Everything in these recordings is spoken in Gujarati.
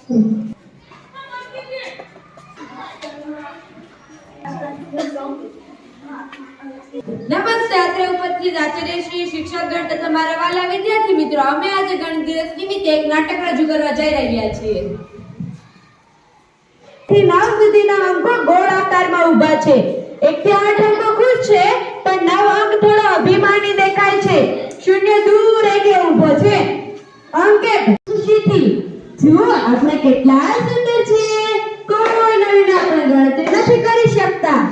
નમસ્તે. અત્રે ઉપસ્થિત આચાર્ય શ્રી, શિક્ષકગણ તથા મારા વાલા વિદ્યાર્થી મિત્રો, અમે આજે ગણિત દિવસ નિમિત્તે એક નાટક રજૂ કરવા જઈ રહ્યા છીએ. થી 9 સુધીના અંકો ગોળ આકારમાં ઊભા છે. 1 થી 8 અંકો ખુશ છે, પણ 9 અંક થોડો અભિમાની દેખાય છે. 0 દૂર એકે ઊભો છે. અંકે ખુશીથી જુઓ આપણે કેટલા સુંદર છીએ. કોઈ નવીન આપણે ગણતરી નથી કરી શકતા.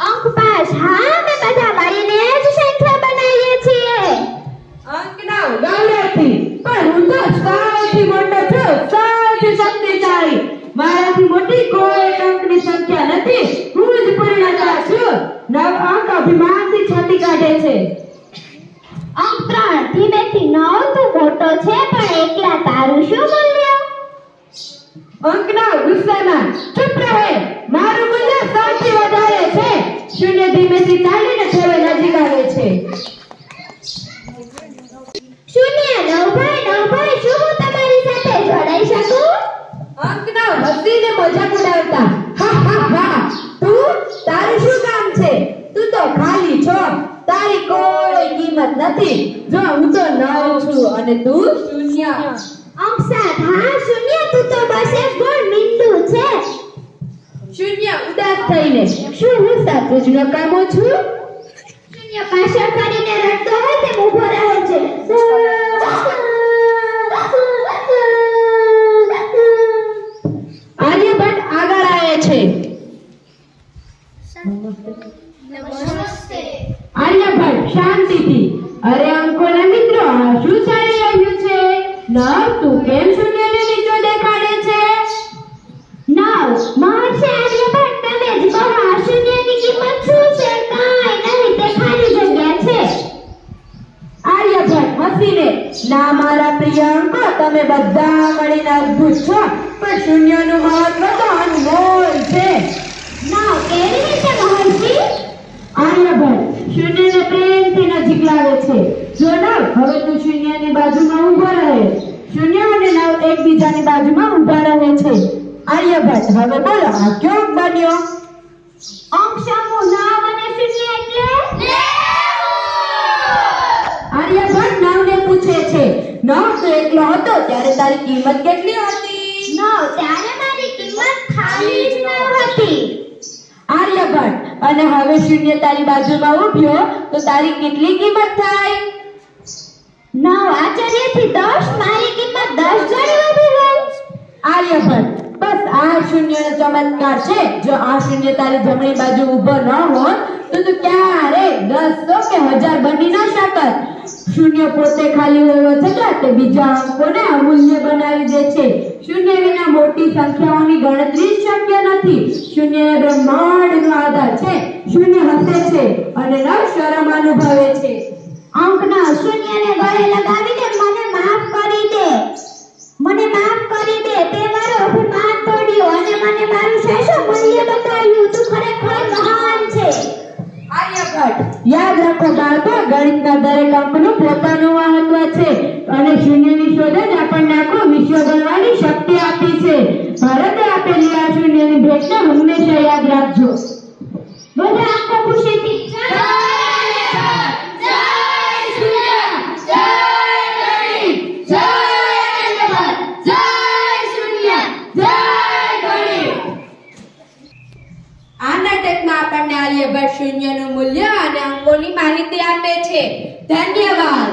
અંક પાસ. હા, અમે બધા મળીને જ સંખ્યા બનાવીએ છીએ. અંક 9 ગૌરવથી. પણ હું તો સૌથી મોટો છું, સૌથી શક્તિશાળી. મારાથી મોટી કોઈ અંકની સંખ્યા નથી. હું જ પૂર્ણતા છું. 9 અંક અભિમાનથી છાતી કાઢે છે. અંક 3 ધીમેથી. 9 તો મોટો છે, પણ એકલા તારું શું મૂલ્ય? અંક 9 ગુસ્સામાં. ચૂપ રહે, મારું મૂલ્ય સૌથી વધારે છે. 0 ધીમેથી ચાલીને છેવે નજીક આવે છે. 0 નવભાઈ, શું હું તમારી સાથે જોડાઈ શકું? અંક 9 હસીને મજાક ઉડાવતા. હા હા હા, તું તારું શું કામ છે? તું તો ખાલી છો, તારી કોઈ કિંમત નથી. જો હું તો 9 છું અને તું 0. અંક 7 હા 0 તું તો બસ એક ગોળ મીંડું છે. 0 ઉદાસ થઈને. શું હું સાચું જ નકામો છું? 0 પાછળ ફરીને રડતો હોય તેમ ઊભો રહે છે. આર્યભટ્ટ આગળ આવે છે. આર્યભટ્ટ શાંતિથી. અરે અંકોના મિત્રો, આ શું ચાલી રહ્યું છે? 9 તું કેમ 0 ને નીચો દેખાડે છે? 9 મહર્ષિ આર્યભટ્ટ, તમે જ કહો આ શૂન્યની કિંમત શું છે? કાંઈ નહીં, તે ખાલી જગ્યા છે. આર્યભટ્ટ હસીને. ના મારા પ્રિય અંકો, તમે બધા મળીને અદ્ભુત છો, પણ શૂન્યનું મહત્વ તો અનમોલ છે. 9 કેવી રીતે મહર્ષિ? આર્યભટ્ટ શૂન્યને પ્રેમથી નજીક લાવે છે. જો 9 હવે તું શૂન્યની બાજુમાં ઊભો રહે. 0 અને 9 એકબીજાની બાજુમાં ઊભા રહે છે. આર્યભટ્ટ હવે બોલો, આ કયો બન્યો? અંક સમૂહ 9 અને 0 એટલે આર્યભટ્ટ 9 ને પૂછે છે. 9 તો એકલો હતો ત્યારે તારી કિંમત કેટલી હતી? 9 ત્યારે મારી કિંમત ખાલી જ ન હતી. આર્યભટ્ટ અને હવે 0 તારી બાજુમાં ઊભ્યો તો તારી કેટલી કિંમત થાય? 9 આચાર્યથી 10, મારી કિંમત 10 ગણી વધી ગઈ. આર્યભટ્ટ બસ આ 0 નો ચમત્કાર છે. જો આ 0 તારી જમણી બાજુ ઊભો ન હોત તો તું ક્યારે 10, 100 કે 1000 બની ન શકત. 0 પોતે ખાલી હોવો છતાં તે બીજા અંકોને અમૂલ્ય બનાવી દે છે. 0 વિના મોટી સંખ્યાઓની ગણતરી શક્ય નથી. 0 એ બ્રહ્માંડનો આધાર છે. 0 હસે છે અને 9 શરમ અનુભવે છે. અંકના 0 ને ગળે લગાવીને મને માફ કરી દે, મને માફ કરી દે. તે મારો અભિમાન તોડ્યો અને મને મારું શ્રેષ્ઠ મૂલ્ય બતાવ્યું. તું ખરેખર મહાન છે. આર્યભટ્ટ યાદ રાખો બાળકો, ગણિતના દરેક અંકનું પોતાનું મહત્વ છે અને 0 ની શોધ જ આપણને આખું વિશ્વ ગણવાની શક્તિ આપી છે. ભારતે આપેલી આ 0 ની ભેટને હંમેશા યાદ રાખજો. બધા અંકો ખુશીથી જય આ નાટકમાં આપણને આર્યભટ્ટ 0 નું મૂલ્ય અને અંકોની માહિતી આપે છે. ધન્યવાદ.